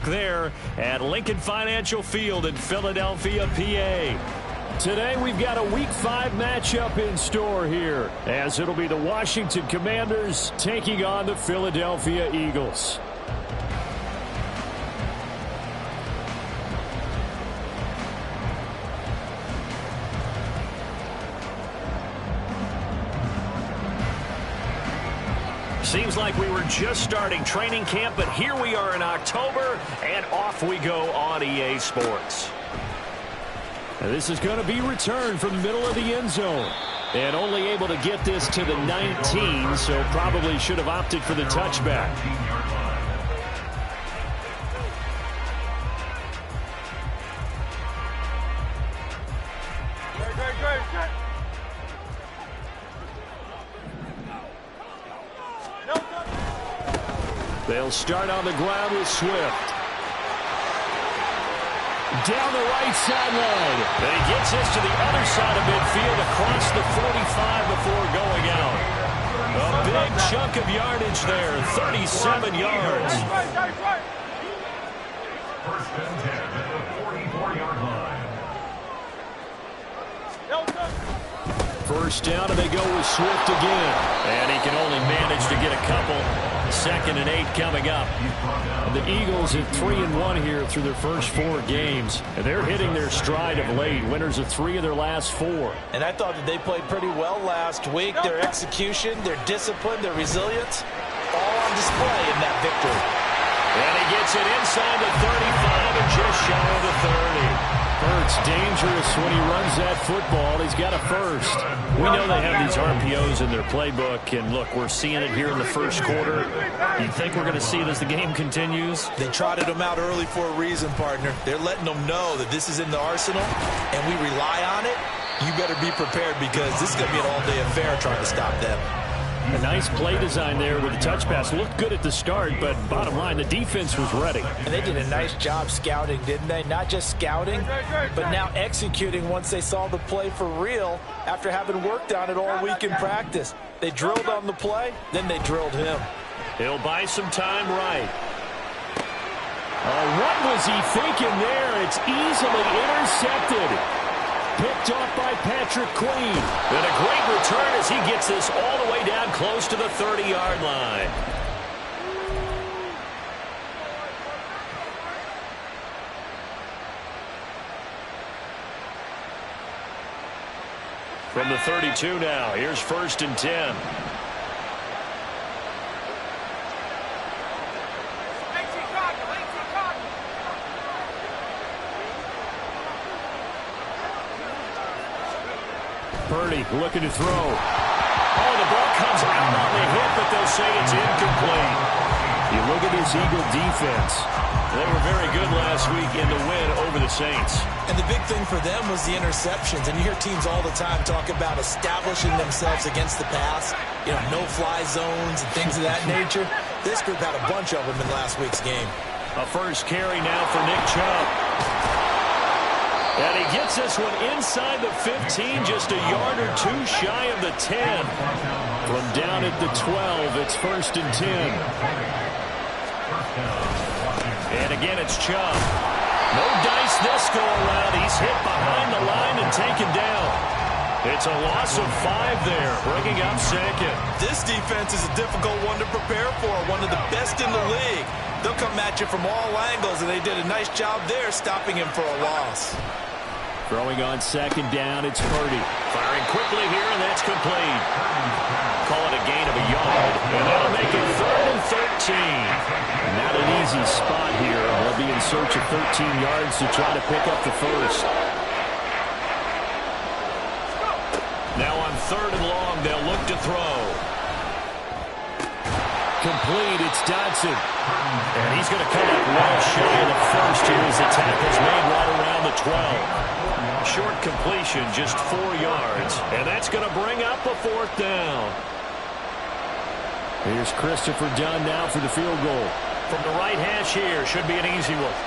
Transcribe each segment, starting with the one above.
there at Lincoln Financial Field in Philadelphia, PA. Today we've got a Week 5 matchup in store here, as it'll be the Washington Commanders taking on the Philadelphia Eagles. Seems like we were just starting training camp, but here we are in October, and off we go on EA Sports. And this is going to be returned from the middle of the end zone. And only able to get this to the 19, so probably should have opted for the touchback. They'll start on the ground with Swift. Down the right sideline. And he gets this to the other side of midfield across the 45 before going out. A big chunk of yardage there, 37 yards. First and 10 at the 44-yard line. First down, and they go with Swift again. And he can only manage to get a couple. 2nd and 8 coming up. The Eagles at 3-1 here through their first 4 games. And they're hitting their stride of late. Winners of 3 of their last 4. And I thought that they played pretty well last week. Their execution, their discipline, their resilience, all on display in that victory. And he gets it inside the 35 and just shy of the 30. Hurts dangerous when he runs that football. He's got a first. We know they have these RPOs in their playbook, and look, we're seeing it here in the first quarter. You think we're going to see it as the game continues? They trotted them out early for a reason, partner. They're letting them know that this is in the arsenal, and we rely on it. You better be prepared because this is going to be an all-day affair trying to stop them. A nice play design there with the touch pass. Looked good at the start, but bottom line, the defense was ready. And they did a nice job scouting, didn't they? Not just scouting, but now executing once they saw the play for real after having worked on it all week in practice. They drilled on the play, then they drilled him. He'll buy some time right. What was he thinking there? It's easily intercepted. Picked off by Patrick Queen. And a great return as he gets this all the way down close to the 30-yard line. From the 32 now, here's 1st and 10. Purdy looking to throw. Oh, the ball comes out on the hit, but they'll say it's incomplete. You look at this Eagle defense. They were very good last week in the win over the Saints. And the big thing for them was the interceptions. And you hear teams all the time talk about establishing themselves against the pass. You know, no-fly zones and things of that nature. This group had a bunch of them in last week's game. A first carry now for Nick Chubb. And he gets this one inside the 15, just a yard or 2 shy of the 10. From down at the 12, it's 1st and 10. And again, it's Chubb. No dice this go around. He's hit behind the line and taken down. It's a loss of 5 there, bringing up 2nd. This defense is a difficult one to prepare for, one of the best in the league. They'll come at you from all angles, and they did a nice job there stopping him for a loss. Throwing on 2nd down, it's Purdy. Firing quickly here, and that's complete. Call it a gain of a yard, and that'll make it 3rd and 13. Not an easy spot here. They'll be in search of 13 yards to try to pick up the first. Now on 3rd and long, they'll look to throw. Complete, it's Dodson. And he's going to come up well shy of the first here as the tackle's made right around the 12. Short completion, just 4 yards. And that's going to bring up a 4th down. Here's Christopher Dunn now for the field goal. From the right hash here, should be an easy one.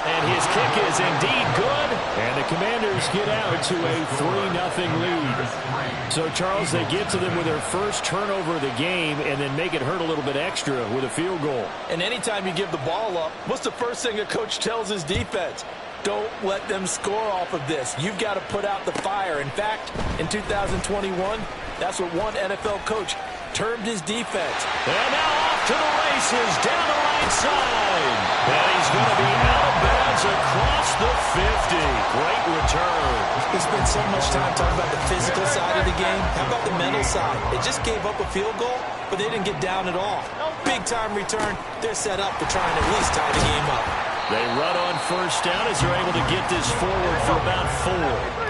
And And his kick is indeed good. And the Commanders get out to a 3-0 lead. So, Charles, they get to them with their first turnover of the game and then make it hurt a little bit extra with a field goal. And anytime you give the ball up, what's the first thing a coach tells his defense? Don't let them score off of this. You've got to put out the fire. In fact, in 2021, that's what one NFL coach termed his defense. And now off to the races down the right side. And he's going to be out of bounds across the 50. Great return. We spent so much time talking about the physical side of the game. How about the mental side? They just gave up a field goal, but they didn't get down at all. Big-time return. They're set up for trying to at least tie the game up. They run on first down as they're able to get this forward for about 4.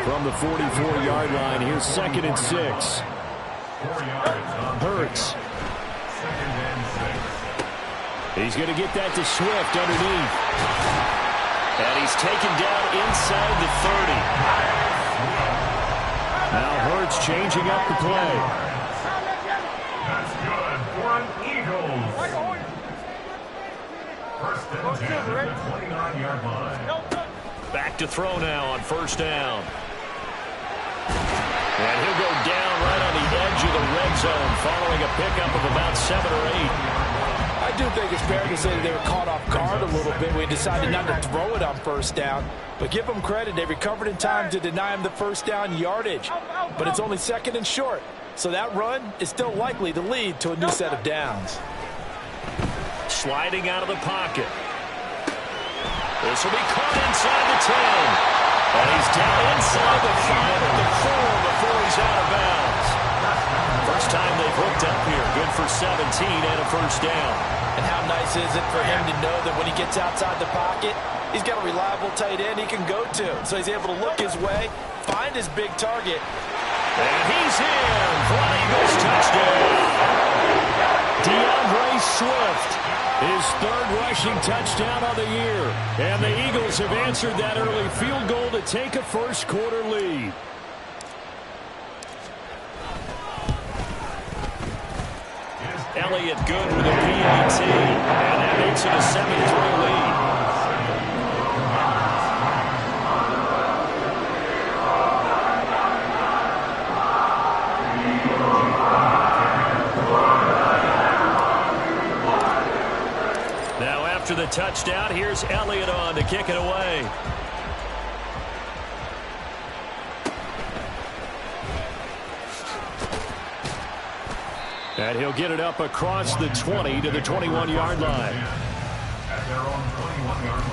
From the 44-yard line, here's 2nd and 6. Hurts. He's going to get that to Swift underneath. And he's taken down inside the 30. Now Hurts changing up the play. That's good for an Eagles. First and 10 at the 29-yard line. Back to throw now on first down. And he'll go down right on the edge of the red zone following a pickup of about 7 or 8. I do think it's fair to say that they were caught off guard a little bit. We decided not to throw it on first down. But give them credit. They recovered in time to deny him the first down yardage. But it's only 2nd and short. So that run is still likely to lead to a new set of downs. Sliding out of the pocket. This will be caught inside the 10. And he's down inside the 5 at the 4 before he's out of bounds. First time they've hooked up here. Good for 17 and a first down. And how nice is it for him to know that when he gets outside the pocket, he's got a reliable tight end he can go to. So he's able to look his way, find his big target. And he's in for an Eagles touchdown. DeAndre Swift. His 3rd rushing touchdown of the year. And the Eagles have answered that early field goal to take a first quarter lead. Elliott good with a PAT. And that makes it a 7-3 lead. After the touchdown, here's Elliott on to kick it away. And he'll get it up across the 20 to the 21-yard line. At their own 21-yard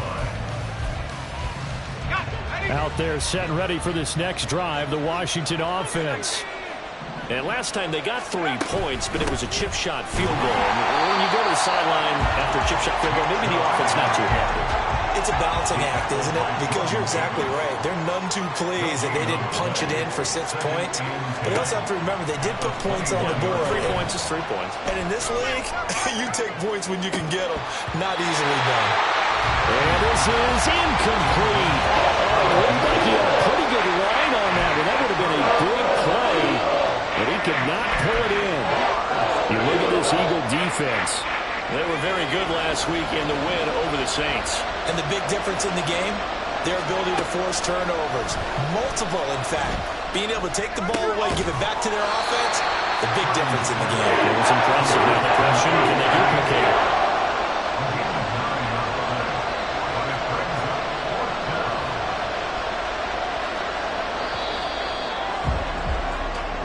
line. Out there set and ready for this next drive, the Washington offense. And last time they got 3 points, but it was a chip shot field goal. And when you go to the sideline after a chip shot field goal, maybe the offense not too happy. It's a balancing act, isn't it? Because you're exactly right. They're none too pleased that they didn't punch it in for 6 points. But you also have to remember they did put points on the board. 3 points is 3 points. And in this league, you take points when you can get them. Not easily done. And this is incomplete. Oh, it looked like he had a pretty good line on that, but that would have been a big play. But he could not pull it in. You look at this Eagle defense. They were very good last week in the win over the Saints. And the big difference in the game, their ability to force turnovers. Multiple, in fact. Being able to take the ball away, give it back to their offense, the big difference in the game. It was impressive. Now the question, can they duplicate it?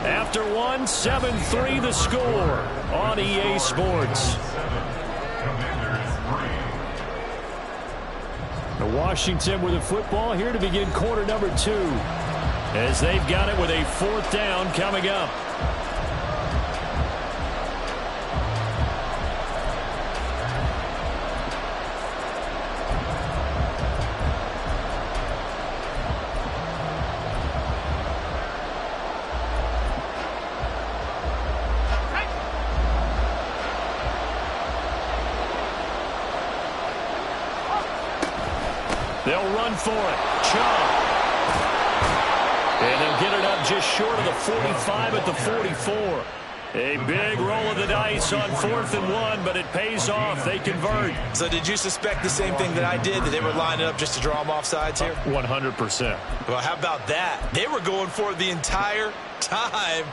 After 7-3 the score on EA Sports. The Washington with the football here to begin quarter number 2. As they've got it with a 4th down coming up. They'll run for it. Chubb. And they'll get it up just short of the 45 at the 44. A big roll of the dice on 4th and 1, but it pays off. They convert. So did you suspect the same thing that I did, that they were lining up just to draw them off sides here? 100%. Well, how about that? They were going for it the entire time.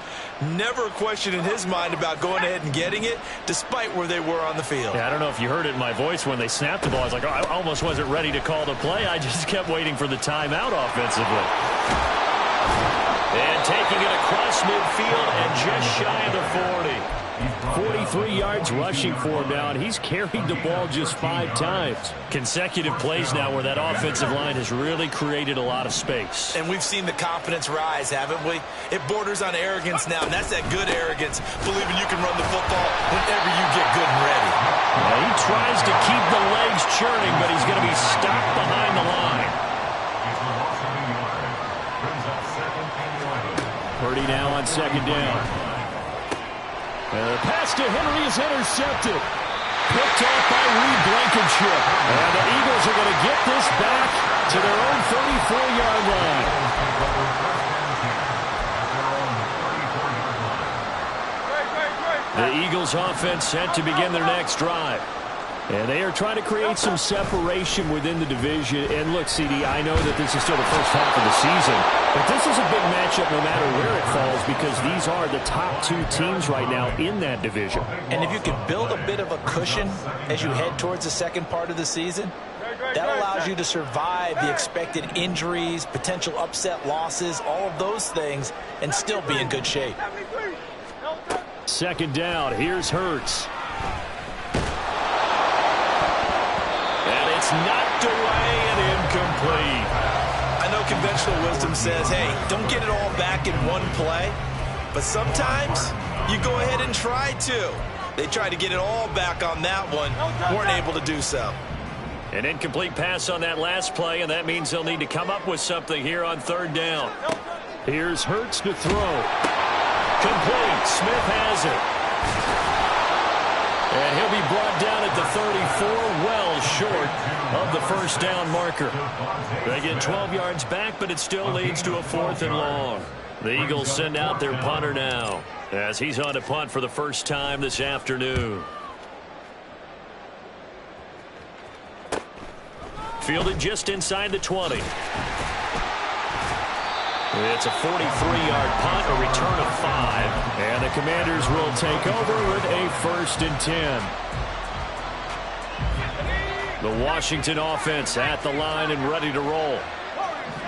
Never a question in his mind about going ahead and getting it, despite where they were on the field. Yeah, I don't know if you heard it in my voice when they snapped the ball. I was like, oh, I almost wasn't ready to call the play. I just kept waiting for the timeout offensively. And taking it across midfield and just shy of the 40. 43 yards rushing for him now, and he's carried the ball just 5 times. Consecutive plays now where that offensive line has really created a lot of space. And we've seen the confidence rise, haven't we? It borders on arrogance now, and that's that good arrogance, believing you can run the football whenever you get good and ready. Yeah, he tries to keep the legs churning, but he's going to be stopped behind the line. Purdy now on 2nd down. The pass to Henry is intercepted. Picked off by Reed Blankenship. And the Eagles are going to get this back to their own 34-yard line. The Eagles offense set to begin their next drive. And they are trying to create some separation within the division. And look, CD, I know that this is still the first half of the season, but this is a big matchup no matter where it falls, because these are the top 2 teams right now in that division. And if you can build a bit of a cushion as you head towards the second part of the season, that allows you to survive the expected injuries, potential upset losses, all of those things, and still be in good shape. 2nd down. Here's Hurts. It's knocked away and incomplete. I know conventional wisdom says, hey, don't get it all back in one play. But sometimes you go ahead and try to. They tried to get it all back on that one. Weren't able to do so. An incomplete pass on that last play, and that means they'll need to come up with something here on 3rd down. Here's Hurts to throw. Complete. Smith has it. And he'll be brought down at the 34, well short of the 1st down marker. They get 12 yards back, but it still leads to a 4th and long. The Eagles send out their punter now, as he's on to punt for the first time this afternoon. Fielded just inside the 20. It's a 43-yard punt, a return of 5. And the Commanders will take over with a 1st and 10. The Washington offense at the line and ready to roll.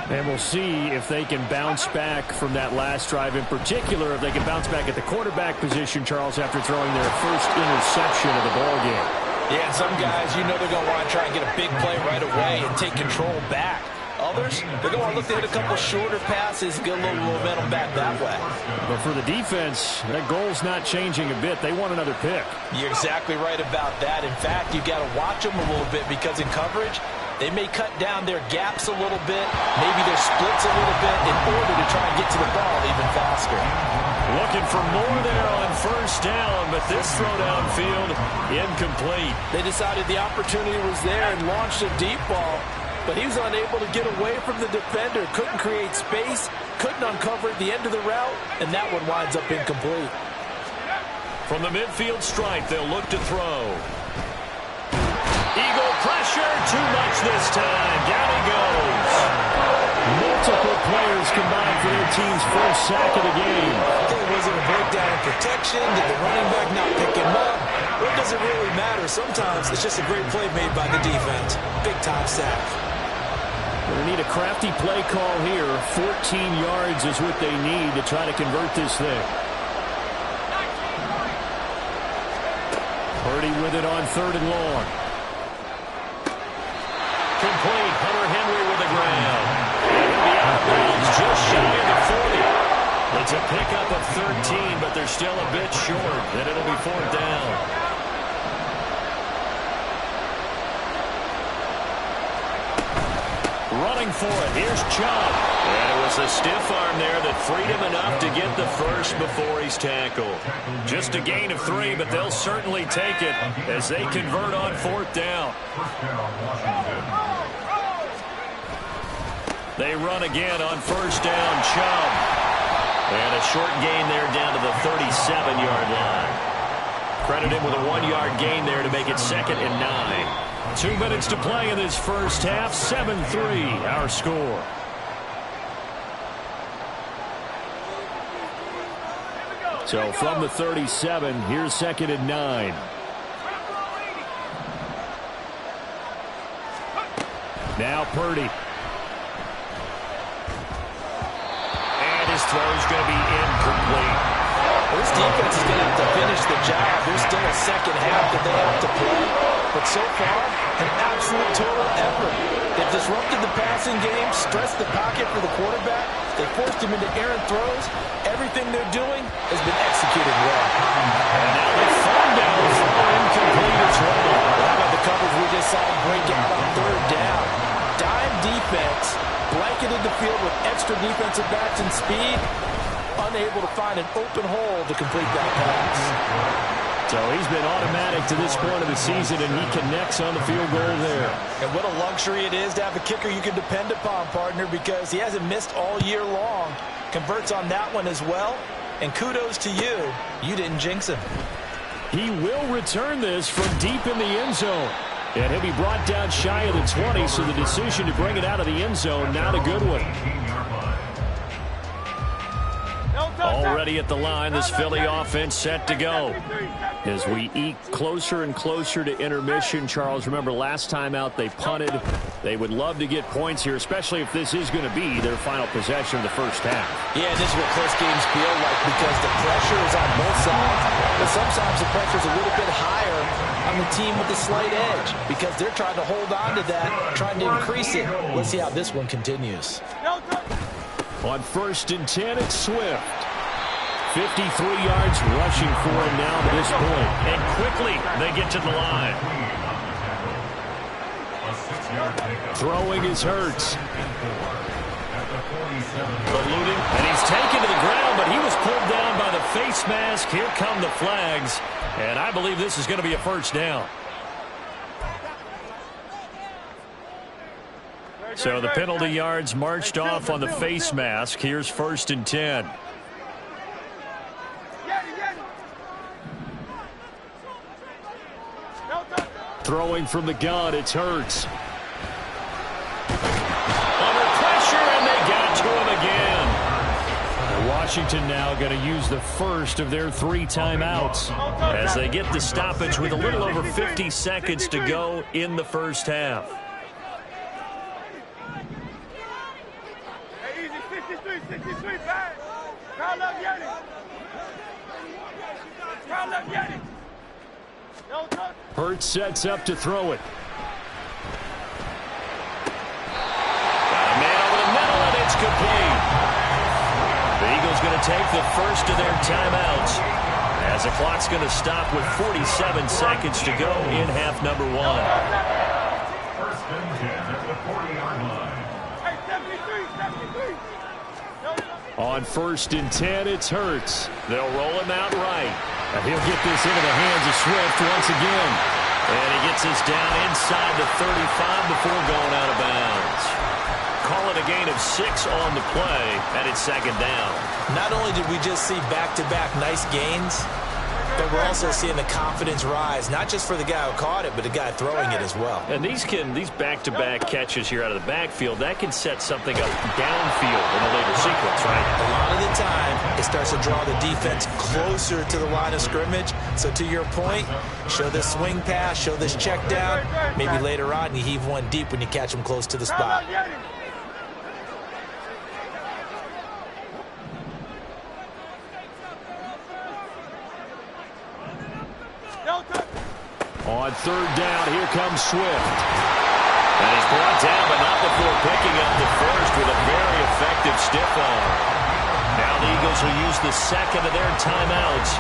And we'll see if they can bounce back from that last drive. In particular, if they can bounce back at the quarterback position, Charles, after throwing their first interception of the ballgame. Yeah, and some guys, you know they're going to want to try and get a big play right away and take control back. Others, they're going to want to look to hit a couple shorter passes, get a little momentum back that way. But for the defense, that goal's not changing a bit. They want another pick. You're exactly right about that. In fact, you got to watch them a little bit, because in coverage, they may cut down their gaps a little bit, maybe their splits a little bit, in order to try and get to the ball even faster. Looking for more there on 1st down, but this throw downfield incomplete. They decided the opportunity was there and launched a deep ball, but he was unable to get away from the defender, couldn't create space, couldn't uncover at the end of the route, and that one winds up incomplete. From the midfield stripe, they'll look to throw. Eagle pressure, too much this time. Down he goes. Multiple players combined for their team's first sack of the game. Was it a breakdown in protection? Did the running back not pick him up? What does it really matter? Sometimes it's just a great play made by the defense. Big-time sack. They need a crafty play call here. 14 yards is what they need to try to convert this thing. Purdy with it on 3rd and long. Complete. Hunter Henry with the ground. And he'll be out of bounds just shy of the 40. It's a pickup of 13, but they're still a bit short, and it'll be 4th down. Running for it. Here's Chubb. And it was a stiff arm there that freed him enough to get the first before he's tackled. Just a gain of 3, but they'll certainly take it as they convert on 4th down. They run again on 1st down. Chubb. And a short gain there down to the 37-yard line. Credit him with a 1-yard gain there to make it 2nd and 9. 2 minutes to play in this first half. 7-3 our score. So from the 37, here's 2nd and 9. Now Purdy. And his throw's going to be incomplete. This defense is going to have to finish the job. There's still a second half that they have to play. But so far, an absolute total effort. They've disrupted the passing game, stressed the pocket for the quarterback. They forced him into errant throws. Everything they're doing has been executed well. And now they found down for incomplete as well. How about the coverage we just saw break out on 3rd down? Dime defense, blanketed the field with extra defensive backs and speed, unable to find an open hole to complete that pass. So he's been automatic to this point of the season, and he connects on the field goal there. And what a luxury it is to have a kicker you can depend upon, partner, because he hasn't missed all year long. Converts on that one as well, and kudos to you. You didn't jinx him. He will return this from deep in the end zone. And he'll be brought down shy of the 20, so the decision to bring it out of the end zone, not a good one. Already at the line, this Philly offense set to go. As we eke closer and closer to intermission, Charles, remember last time out they punted. They would love to get points here, especially if this is going to be their final possession of the first half. Yeah, this is what close games feel like because the pressure is on both sides. But sometimes the pressure is a little bit higher on the team with the slight edge because they're trying to hold on to that, trying to increase it. Let's see how this one continues. On 1st and 10, it's Swift. 53 yards rushing for him now to this point. And quickly, they get to the line. Throwing is Hurts. Ballooning, and he's taken to the ground, but he was pulled down by the face mask. Here come the flags, and I believe this is going to be a first down. So the penalty yards marched off on the face mask. Here's 1st and 10. Throwing from the gun, it's Hurts. Under pressure, and they got to him again. Washington now going to use the first of their 3 timeouts as they get the stoppage with a little over 50 seconds to go in the first half. Hurts sets up to throw it. Got a man over the middle, and it's complete. The Eagles going to take the first of their timeouts as the clock's going to stop with 47 seconds to go in half number 1. 1st and 10 at the 40-yard line. On 1st and 10, it's Hurts. They'll roll him out right. And he'll get this into the hands of Swift once again. And he gets this down inside the 35 before going out of bounds. Call it a gain of 6 on the play, and it's 2nd down. Not only did we just see back-to-back nice gains, but we're also seeing the confidence rise, not just for the guy who caught it, but the guy throwing it as well. And these back-to-back catches here out of the backfield, that can set something up downfield in a later sequence, right? A lot of the time, it starts to draw the defense closer to the line of scrimmage. So to your point, show this swing pass, show this check down. Maybe later on you heave one deep when you catch them close to the spot. On 3rd down, here comes Swift. And he's brought down, but not before picking up the first with a very effective stiff arm. Now the Eagles will use the 2nd of their timeouts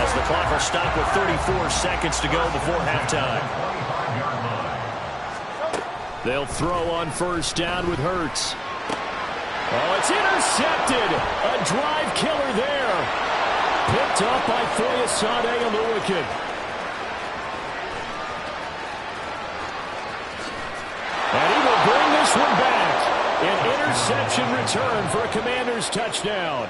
as the clock will stop with 34 seconds to go before halftime. They'll throw on 1st down with Hurts. Oh, it's intercepted. A drive killer there. Picked up by Foyesade Oluokun. And he will bring this one back. An interception return for a Commanders touchdown.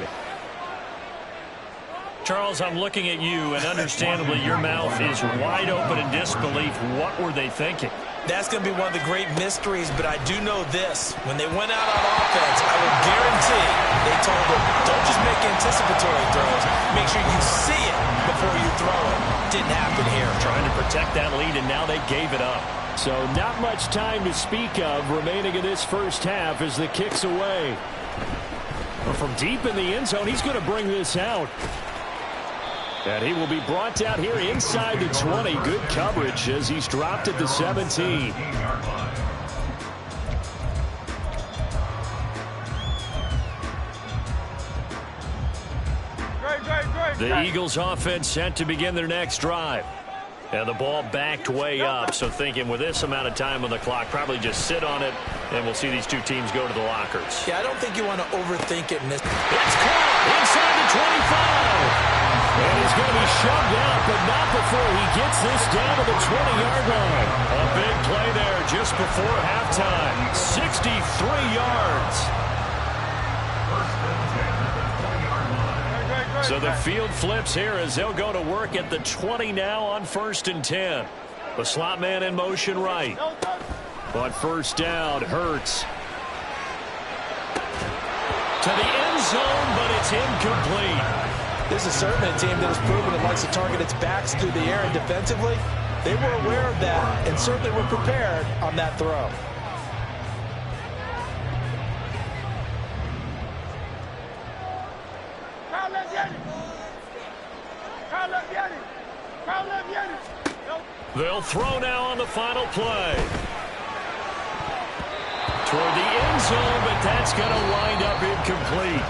Charles, I'm looking at you, and understandably your mouth is wide open in disbelief. What were they thinking? That's going to be one of the great mysteries, but I do know this. When they went out on offense, I will guarantee they told them, don't just make anticipatory throws. Make sure you see it before you throw it. Didn't happen here. Trying to protect that lead, and now they gave it up. So not much time to speak of remaining in this first half as the kick's away. From deep in the end zone, he's going to bring this out. And he will be brought down here inside the 20. Good coverage as he's dropped at the 17. The Eagles offense set to begin their next drive. And the ball backed way up, so thinking with this amount of time on the clock, probably just sit on it, and we'll see these two teams go to the lockers. Yeah, I don't think you want to overthink it. It's caught inside the 25. And he's going to be shoved out, but not before he gets this down to the 20-yard line. A big play there just before halftime. 63 yards. So the field flips here as they'll go to work at the 20 now on 1st and 10. The slot man in motion right. On first down, Hurts. To the end zone, but it's incomplete. This is certainly a team that has proven it likes to target its backs through the air, and defensively, they were aware of that and certainly were prepared on that throw. They'll throw now on the final play. Toward the end zone, but that's going to wind up incomplete.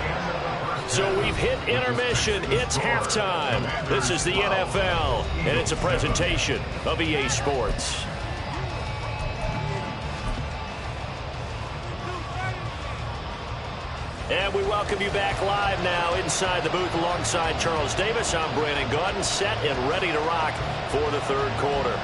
So we've hit intermission. It's halftime. This is the NFL, and it's a presentation of EA Sports. And we welcome you back live now inside the booth alongside Charles Davis. I'm Brandon Gaudin, set and ready to rock for the third quarter.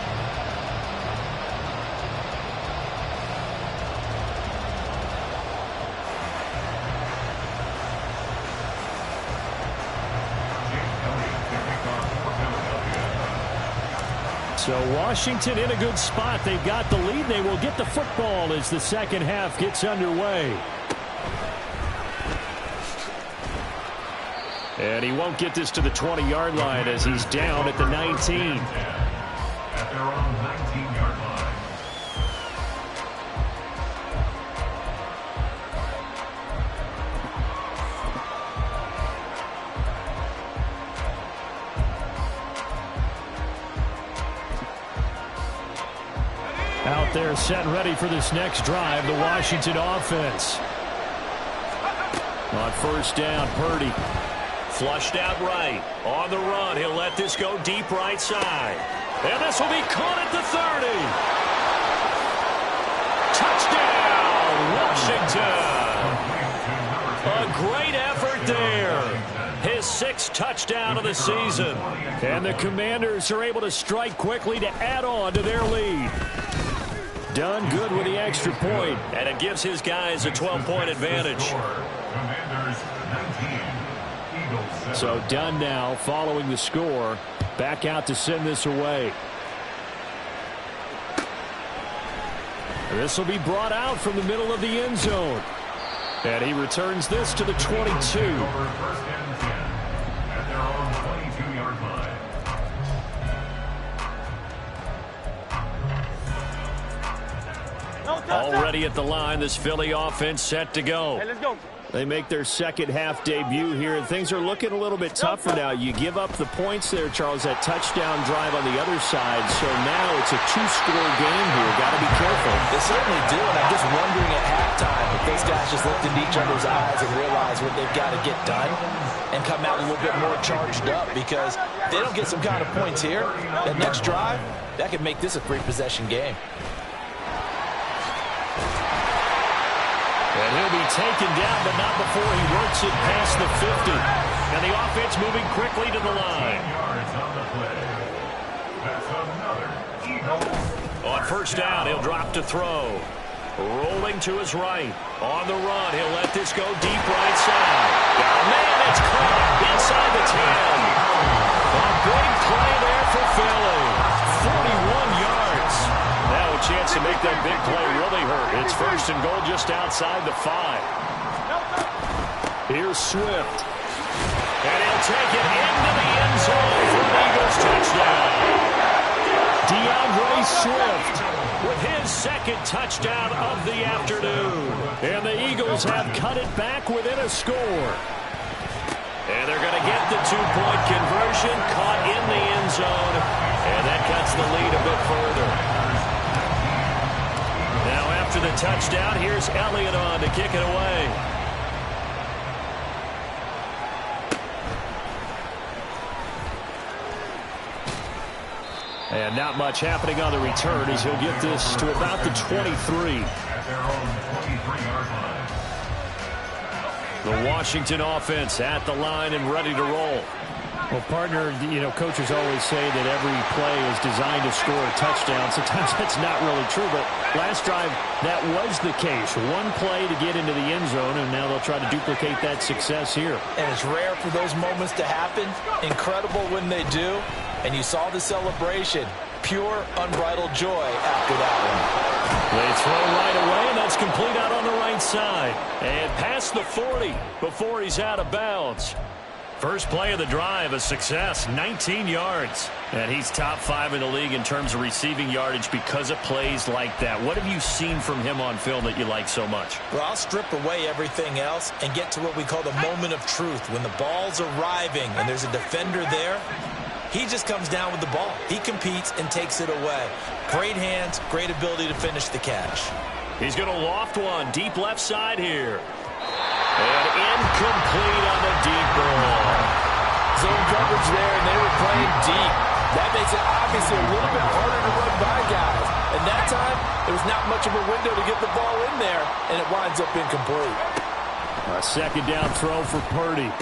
So Washington in a good spot. They've got the lead. They will get the football as the second half gets underway. And he won't get this to the 20-yard line as he's down at the 19. At their own 19-yard line. Out there set ready for this next drive, the Washington offense. On first down, Purdy. Flushed out right. On the run, he'll let this go deep right side. And this will be caught at the 30. Touchdown, Washington. A great effort there. His 6th touchdown of the season. And the Commanders are able to strike quickly to add on to their lead. Done good with the extra point, and it gives his guys a 12-point advantage. Commanders 19. So Dunn now following the score, back out to send this away. This will be brought out from the middle of the end zone. And he returns this to the 22. First and 10 at their own 22-yard line. Already at the line, this Philly offense set to go. Hey, let's go. They make their second half debut here, and things are looking a little bit tougher now. You give up the points there, Charles, that touchdown drive on the other side. So now it's a 2-score game here. Got to be careful. They certainly do, and I'm just wondering at halftime if those guys just looked into each other's eyes and realize what they've got to get done and come out a little bit more charged up, because if they don't get some kind of points here, that next drive, that could make this a 3-possession game. And he'll be taken down, but not before he works it past the 50. And the offense moving quickly to the line. 10 yards on the play. That's another Eagle. On first down, he'll drop to throw. Rolling to his right. On the run, he'll let this go deep right side. Oh, man, it's caught inside the 10. A big play there for Philly. 41 yards. Now a chance to make that big play really hurt. It's first and goal just outside the 5. Here's Swift. And he'll take it into the end zone for an Eagles touchdown. DeAndre Swift with his second touchdown of the afternoon. And the Eagles have cut it back within a score. And they're going to get the two-point conversion, caught in the end zone. And that cuts the lead a bit further. Now after the touchdown, here's Elliott on to kick it away. And not much happening on the return as he'll get this to about the 23. At their own 23-yard line. The Washington offense at the line and ready to roll. Well, partner, coaches always say that every play is designed to score a touchdown. Sometimes that's not really true, but last drive, that was the case. One play to get into the end zone, and now they'll try to duplicate that success here. And it's rare for those moments to happen. Incredible when they do. And you saw the celebration. Pure, unbridled joy after that one. They throw right away, and that's complete out on the right side. And past the 40 before he's out of bounds. First play of the drive, a success, 19 yards. And he's top 5 in the league in terms of receiving yardage because of plays like that. What have you seen from him on film that you like so much? Well, I'll strip away everything else and get to what we call the moment of truth. When the ball's arriving and there's a defender there, he just comes down with the ball. He competes and takes it away. Great hands, great ability to finish the catch. He's going to loft one, deep left side here. And incomplete on the deep ball. Zone coverage there, and they were playing deep. That makes it obviously a little bit harder to run by guys. And that time, there was not much of a window to get the ball in there, and it winds up incomplete. A second down throw for Purdy.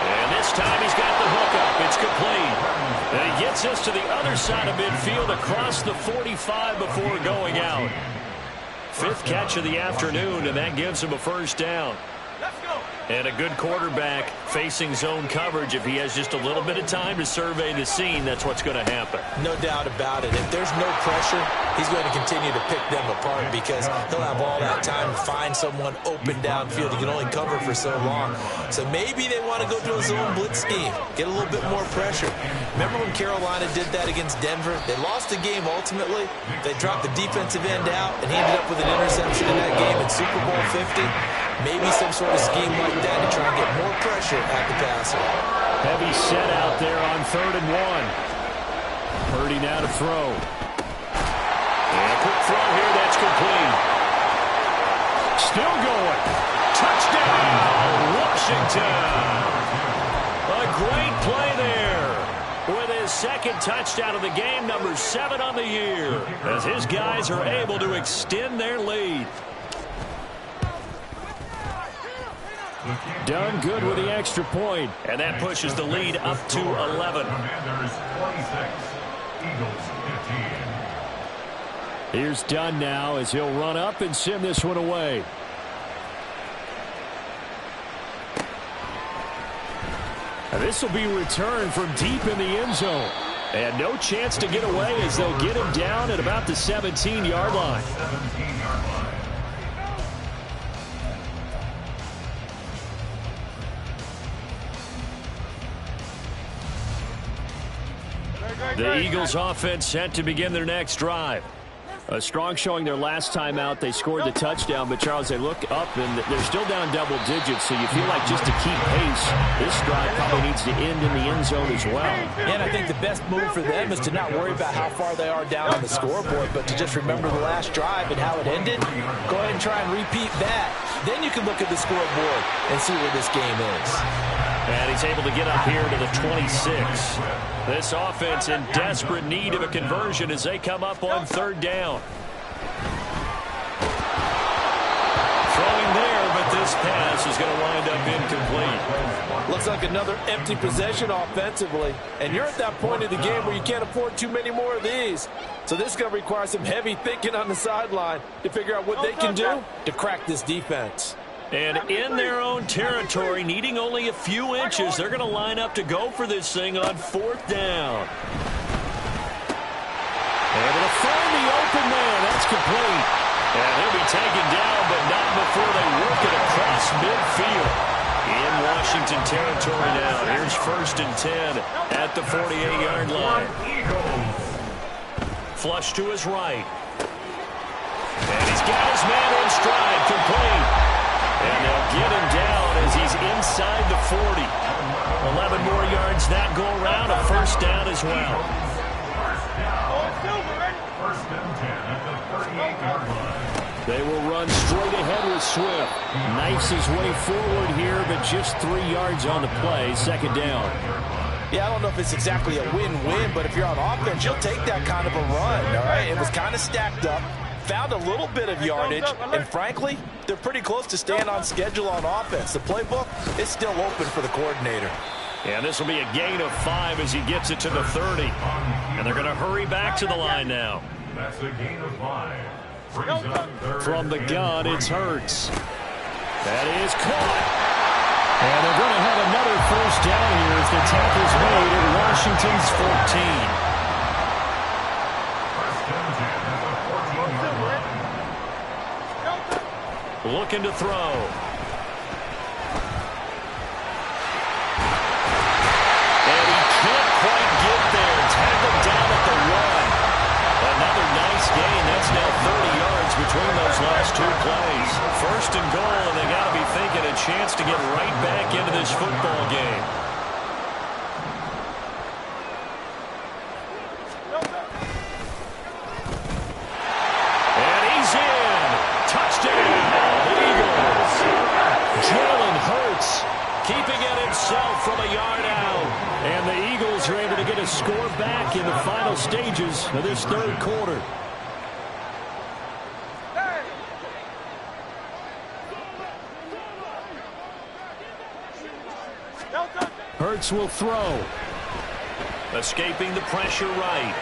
And this time he's got the hook up. It's complete. And he gets us to the other side of midfield across the 45 before going out. Fifth catch of the afternoon, and that gives him a first down. And a good quarterback facing zone coverage. If he has just a little bit of time to survey the scene, that's what's going to happen. No doubt about it. If there's no pressure, he's going to continue to pick them apart because he'll have all that time to find someone open downfield. He can only cover for so long. So maybe they want to go to a zone blitz scheme, get a little bit more pressure. Remember when Carolina did that against Denver? They lost the game ultimately. They dropped the defensive end out, and he ended up with an interception in that game in Super Bowl 50. Maybe some sort of scheme like that to try and get more pressure at the passer. Heavy set out there on 3rd and 1. Purdy now to throw. And a quick throw here, that's complete. Still going. Touchdown, Washington. A great play there. With his second touchdown of the game, number 7 on the year. As his guys are able to extend their lead. Done good with the extra point. And that pushes the lead up to 11. Commanders 26, Eagles 15. Here's Dunn now as he'll run up and send this one away. And this will be returned from deep in the end zone. And no chance to get away as they'll get him down at about the 17-yard line. 17-yard line. The Eagles offense set to begin their next drive. A strong showing their last time out. They scored the touchdown, but Charles, they look up and they're still down double digits, so you feel like just to keep pace, this drive probably needs to end in the end zone as well. Yeah, and I think the best move for them is to not worry about how far they are down on the scoreboard, but to just remember the last drive and how it ended. Go ahead and try and repeat that. Then you can look at the scoreboard and see where this game is. And he's able to get up here to the 26. This offense in desperate need of a conversion as they come up on 3rd down. Throwing there, but this this pass is going to wind up incomplete. Looks like another empty possession offensively. And you're at that point of the game where you can't afford too many more of these. So this is going to require some heavy thinking on the sideline to figure out what they can do to crack this defense. And in their own territory, needing only a few inches, they're going to line up to go for this thing on 4th down. Able to find the open man. That's complete. And he'll be taken down, but not before they work it across midfield. In Washington territory now. Here's 1st and 10 at the 48-yard line. Flush to his right. And he's got his man in stride, complete. And they'll get him down as he's inside the 40. 11 more yards that go around, a 1st down as well. 1st and 10 at the 38-yard line. They will run straight ahead with Swift. Knifes his way forward here, but just 3 yards on the play. 2nd down. Yeah, I don't know if it's exactly a win-win, but if you're on offense, you'll take that kind of a run, all right? It was kind of stacked up, found a little bit of yardage, and frankly, they're pretty close to staying on schedule on offense. The playbook is still open for the coordinator. And this will be a gain of 5 as he gets it to the 30. And they're going to hurry back to the line now. That's a gain of 5. From the gun, it's Hurts. That is caught. And they're going to have another 1st down here as the tackle's made at Washington's 14. Looking to throw. And he can't quite get there. Tackled down at the 1. Another nice gain. That's now 30 yards between those last 2 plays. 1st and goal, and they got to be thinking a chance to get right back into this football game. And he's in. Touchdown, Eagles. Jalen Hurts keeping it himself from a yard out. And the Eagles are able to get a score back in the final stages of this 3rd quarter. Hurts will throw. Escaping the pressure right.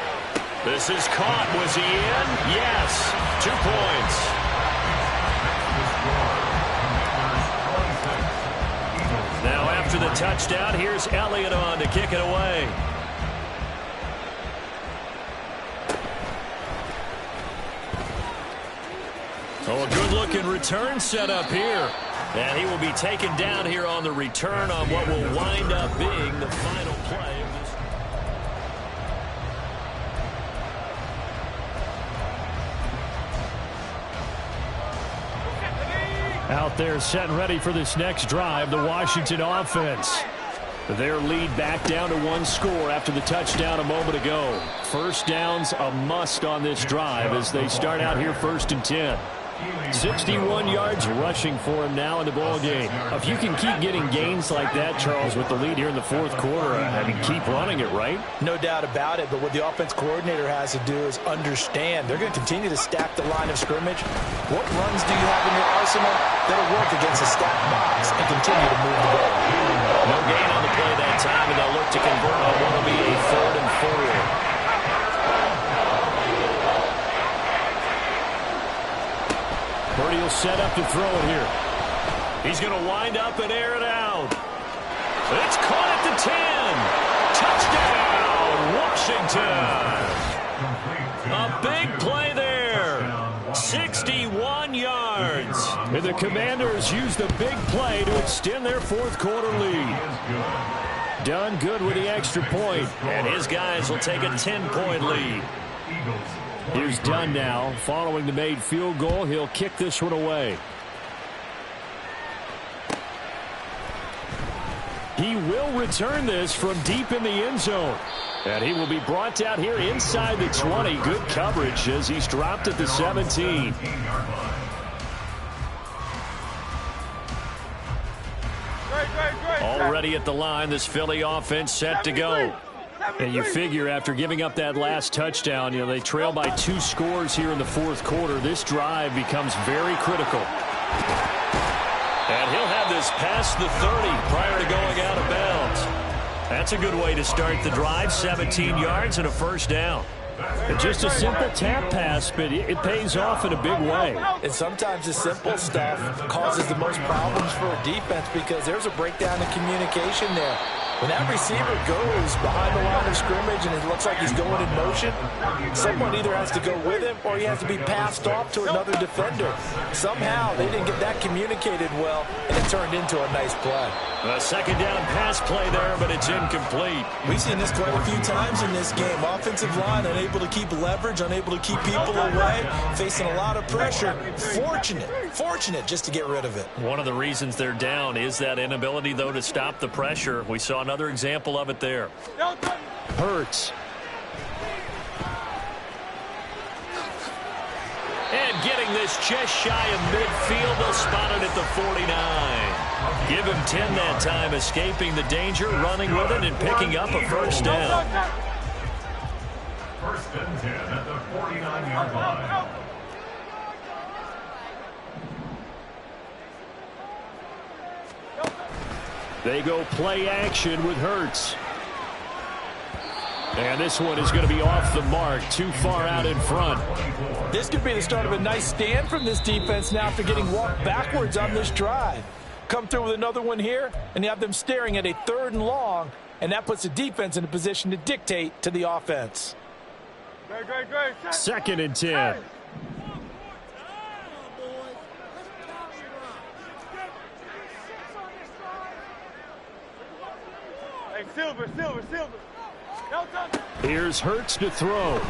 This is caught. Was he in? Yes. 2 points. Now after the touchdown, here's Elliott on to kick it away. Oh, a good-looking return set up here. And he will be taken down here on the return on what will wind up being the final play of this. Out there set and ready for this next drive, the Washington offense. Their lead back down to 1 score after the touchdown a moment ago. 1st downs a must on this drive as they start out here 1st and 10. 61 yards rushing for him now in the ball game. If you can keep getting gains like that, Charles, with the lead here in the 4th quarter, I mean, keep running it, right? No doubt about it, but what the offense coordinator has to do is understand they're going to continue to stack the line of scrimmage. What runs do you have in your arsenal that'll work against a stacked box and continue to move the ball? No gain on the play that time, and they'll look to convert on what will be a 3rd and 4. Purdy will set up to throw it here. He's going to wind up and air it out. It's caught at the 10. Touchdown, Washington. A big play there. 61 yards. And the Commanders use the big play to extend their 4th quarter lead. Done good with the extra point. And his guys will take a 10-point lead. Here's Dunn now. Following the made field goal, he'll kick this one away. He will return this from deep in the end zone. And he will be brought down here inside the 20. Good coverage as he's dropped at the 17. Already at the line, this Philly offense set to go. And you figure after giving up that last touchdown, they trail by 2 scores here in the 4th quarter. This drive becomes very critical. And he'll have this past the 30 prior to going out of bounds. That's a good way to start the drive. 17 yards and a first down. Just a simple tap pass, but it pays off in a big way. And sometimes the simple stuff causes the most problems for a defense because there's a breakdown in communication there. When that receiver goes behind the line of scrimmage and it looks like he's going in motion, someone either has to go with him or he has to be passed off to another defender. Somehow they didn't get that communicated well, and it turned into a nice play. A second down pass play there, but it's incomplete. We've seen this quite a few times in this game. Offensive line unable to keep leverage, unable to keep people away, facing a lot of pressure. Fortunate just to get rid of it. One of the reasons they're down is that inability, though, to stop the pressure. We saw another example of it there. Hurts. And getting this just shy of midfield, they'll spot it at the 49. Give him 10 that time, escaping the danger, running with it, and picking up a first down. First and 10 at the 49-yard line. They go play action with Hurts. And this one is going to be off the mark, too far out in front. This could be the start of a nice stand from this defense now after getting walked backwards on this drive. Come through with another one here, and you have them staring at a 3rd and long, and that puts the defense in a position to dictate to the offense. 2nd and 10. Hey, Silver. Here's Hurts to throw.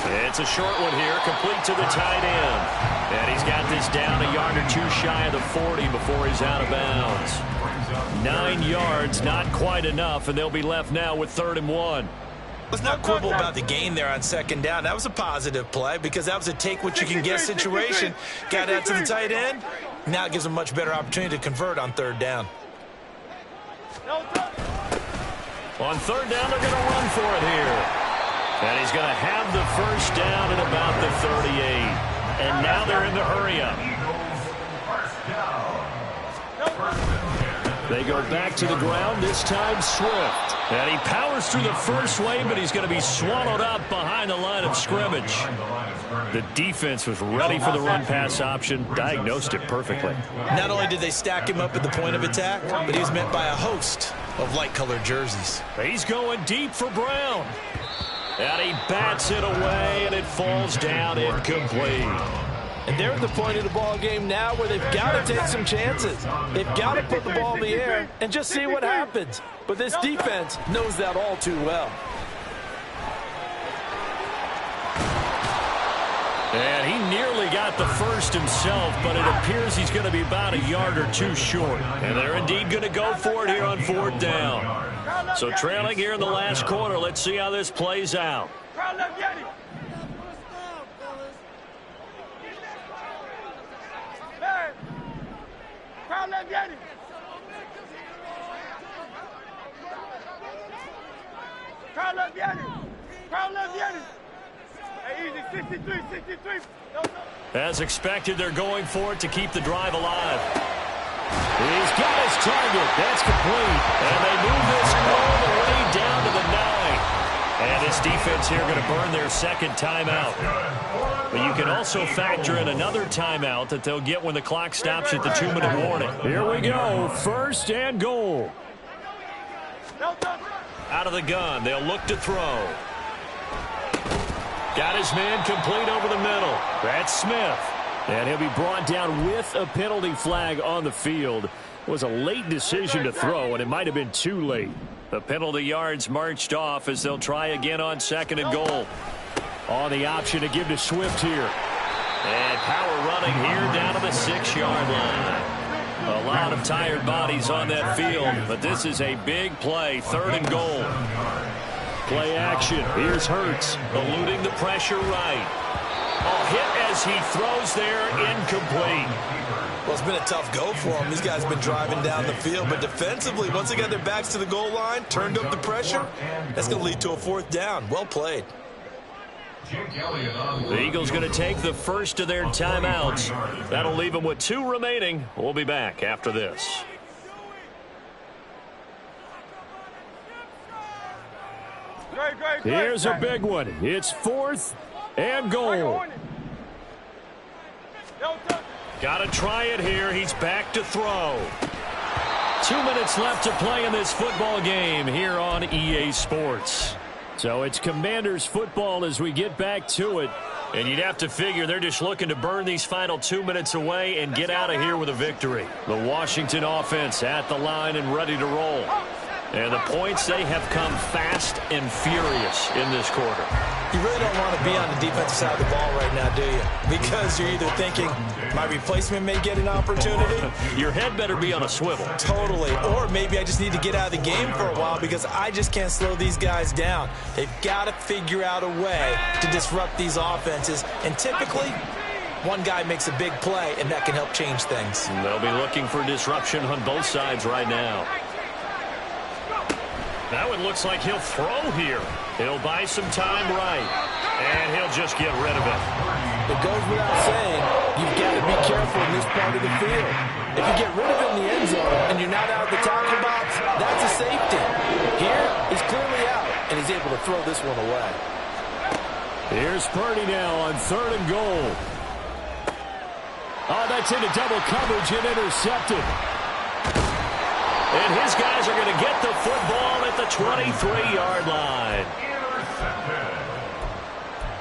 It's a short one here, complete to the tight end. And he's got this down a yard or two shy of the 40 before he's out of bounds. 9 yards, not quite enough, and they'll be left now with 3rd and 1. Let's not quibble about the gain there on 2nd down. That was a positive play because that was a take-what-you-can-get situation. Got out to the tight end. Now it gives them a much better opportunity to convert on 3rd down. On 3rd down, they're going to run for it here. And he's going to have the first down at about the 38. And now they're in the hurry-up. They go back to the ground, this time Swift. And he powers through the first wave, but he's going to be swallowed up behind the line of scrimmage. The defense was ready for the run-pass option, diagnosed it perfectly. Not only did they stack him up at the point of attack, but he was met by a host of light-colored jerseys. He's going deep for Brown. And he bats it away, and it falls down incomplete. And they're at the point of the ball game now where they've got to take some chances. They've got to put the ball in the air and just see what happens. But this defense knows that all too well. And he nearly got the first himself, but it appears he's going to be about a yard or two short. And they're indeed going to go for it here on 4th down. So trailing here in the last quarter, let's see how this plays out. As expected, they're going for it to keep the drive alive. He's got his target. That's complete. And they move this all the way down to the 9. And this defense here going to burn their 2nd timeout. But you can also factor in another timeout that they'll get when the clock stops at the 2-minute warning. Here we go. 1st and goal. Out of the gun, they'll look to throw. Got his man complete over the middle. That's Smith. And he'll be brought down with a penalty flag on the field. It was a late decision to throw, and it might have been too late. The penalty yards marched off as they'll try again on 2nd and goal. On the option to give to Swift here. And power running here down to the 6-yard line. A lot of tired bodies on that field, but this is a big play, 3rd and goal. Play action. Here's Hurts. Eluding the pressure right. A hit as he throws there, incomplete. Well, it's been a tough go for them. These guys have been driving down the field, but defensively, once they got their backs to the goal line, turned up the pressure, that's going to lead to a 4th down. Well played. The Eagles going to take the first of their timeouts. That'll leave them with 2 remaining. We'll be back after this. Here's a big one. It's 4th and goal. Got to try it here. He's back to throw. 2 minutes left to play in this football game here on EA Sports. So it's Commanders football as we get back to it. And you'd have to figure they're just looking to burn these final 2 minutes away and get out of here with a victory. The Washington offense at the line and ready to roll. And the points, they have come fast and furious in this quarter. You really don't want to be on the defensive side of the ball right now, do you? Because you're either thinking, my replacement may get an opportunity. Your head better be on a swivel. Totally. Or maybe I just need to get out of the game for a while because I just can't slow these guys down. They've got to figure out a way to disrupt these offenses. And typically, one guy makes a big play, and that can help change things. They'll be looking for disruption on both sides right now. That one looks like he'll throw here. He'll buy some time right, and he'll just get rid of it. It goes without saying, you've got to be careful in this part of the field. If you get rid of it in the end zone and you're not out of the tackle box, that's a safety. Here, he's clearly out, and he's able to throw this one away. Here's Purdy now on 3rd and goal. Oh, that's into double coverage and intercepted. And his guys are going to get the football at the 23-yard line.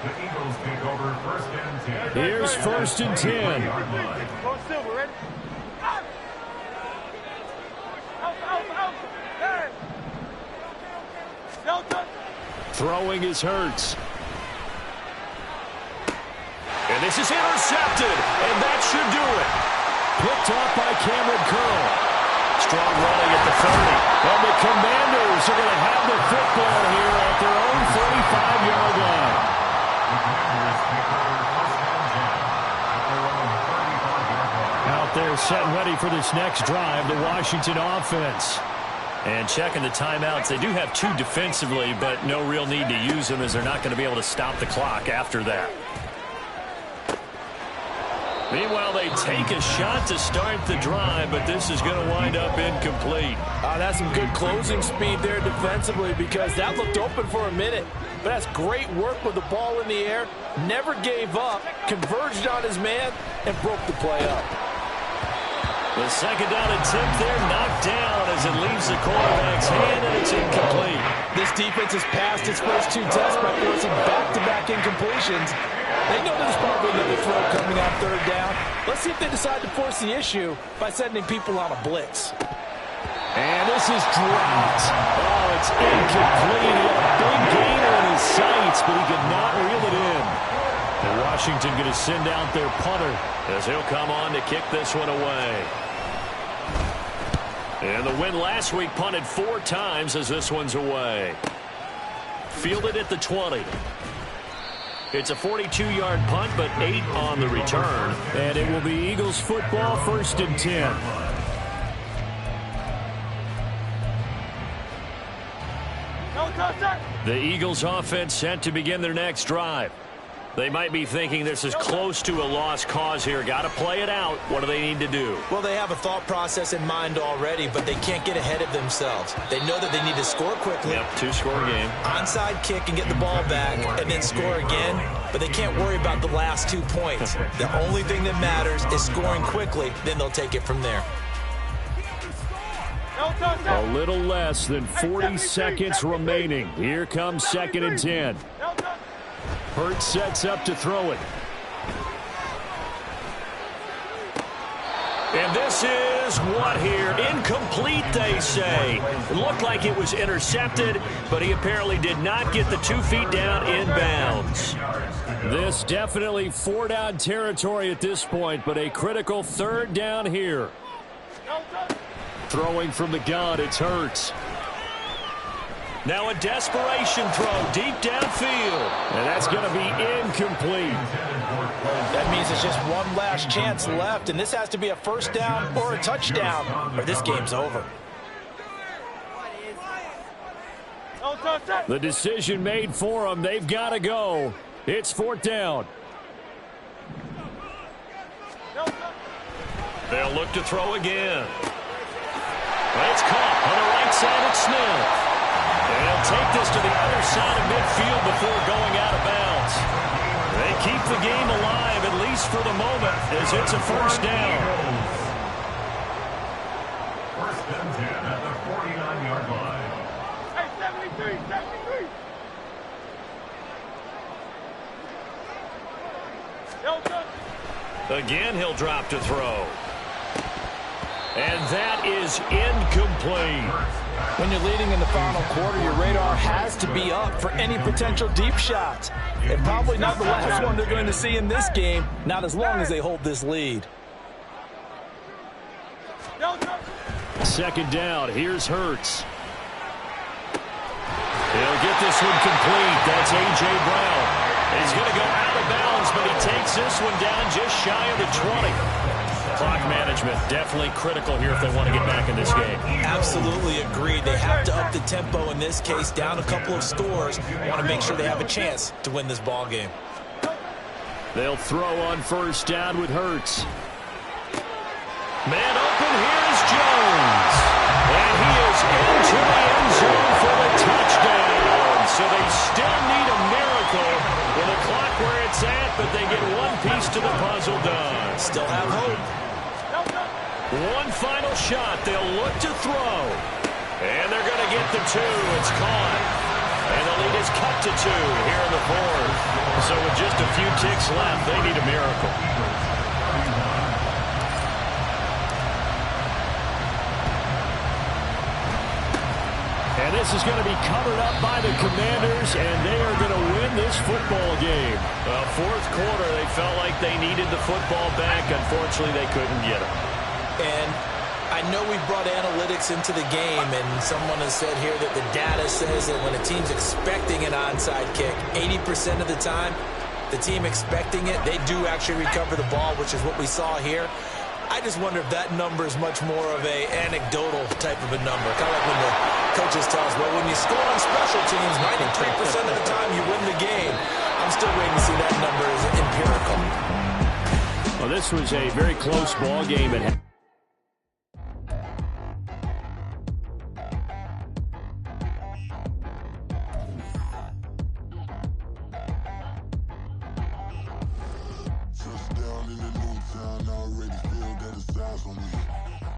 The Eagles take over 1st and 10. Here's 1st and 10. Throwing is Hurts. And this is intercepted, and that should do it. Picked off by Cameron Curl. Strong running at the 30. And the Commanders are going to have the football here at their own 35-yard line. Out there set and ready for this next drive, the Washington offense. And checking the timeouts, they do have 2 defensively, but no real need to use them as they're not going to be able to stop the clock after that. Meanwhile, they take a shot to start the drive, but this is going to wind up incomplete. That's some good closing speed there defensively because that looked open for a minute. But that's great work with the ball in the air. Never gave up, converged on his man, and broke the play up. The second down attempt there knocked down as it leaves the quarterback's hand, and it's incomplete. This defense has passed its first 2 tests by forcing back-to-back incompletions. They know there's probably another throw coming on 3rd down. Let's see if they decide to force the issue by sending people on a blitz. And this is dropped. Oh, it's incomplete. He had a big gainer in his sights, but he could not reel it in. And Washington going to send out their punter as he'll come on to kick this one away. And the win last week punted 4 times as this one's away. Fielded at the 20. It's a 42-yard punt, but 8 on the return. And it will be Eagles football, 1st and 10. The Eagles offense set to begin their next drive. They might be thinking this is close to a lost cause here. Got to play it out. What do they need to do? Well, they have a thought process in mind already, but they can't get ahead of themselves. They know that they need to score quickly. Yep, 2-score game. Onside kick and get the ball back and then score again, but they can't worry about the last 2 points. The only thing that matters is scoring quickly, then they'll take it from there. A little less than 40 seconds remaining. Here comes 2nd and 10. Hurts sets up to throw it. And this is what here? Incomplete, they say. It looked like it was intercepted, but he apparently did not get the 2 feet down in bounds. This definitely 4-down territory at this point, but a critical 3rd down here. Throwing from the gun, it's Hurts. Now a desperation throw deep downfield. And that's going to be incomplete. That means it's just one last chance left, and this has to be a 1st down or a touchdown, or this game's over. The decision made for them. They've got to go. It's 4th down. They'll look to throw again. It's caught on the right side at Smith. They'll take this to the other side of midfield before going out of bounds. They keep the game alive, at least for the moment, as it's a 1st down. 1st and 10 at the 49-yard line. Hey, 73, 73. Again, he'll drop to throw. And that is incomplete. When you're leading in the final quarter, your radar has to be up for any potential deep shots. And probably not the last one they're going to see in this game, not as long as they hold this lead. 2nd down. Here's Hurts. He'll get this one complete. That's A.J. Brown. He's going to go out of bounds, but he takes this one down just shy of the 20. Clock management definitely critical here if they want to get back in this game. Absolutely agreed. They have to up the tempo in this case, down a couple of scores. Want to make sure they have a chance to win this ball game. They'll throw on 1st down with Hurts. Man open, here's Jones. And he is into the end zone for the touchdown. So they still need a miracle with the clock where it's at, but they get one piece to the puzzle done. Still have hope. One final shot. They'll look to throw. And they're going to get the 2. It's caught. And the lead is cut to 2 here in the 4th. So with just a few ticks left, they need a miracle. And this is going to be covered up by the Commanders, and they are going to win this football game. 4th quarter, they felt like they needed the football back. Unfortunately, they couldn't get it. And I know we brought analytics into the game, and someone has said here that the data says that when a team's expecting an onside kick, 80% of the time, the team expecting it, they do actually recover the ball, which is what we saw here. I just wonder if that number is much more of a anecdotal type of a number. Kind of like when the coaches tell us, well, when you score on special teams, 93% of the time you win the game. I'm still waiting to see that number as empirical. Well, this was a very close ball game. Touchdown in the new town, already feel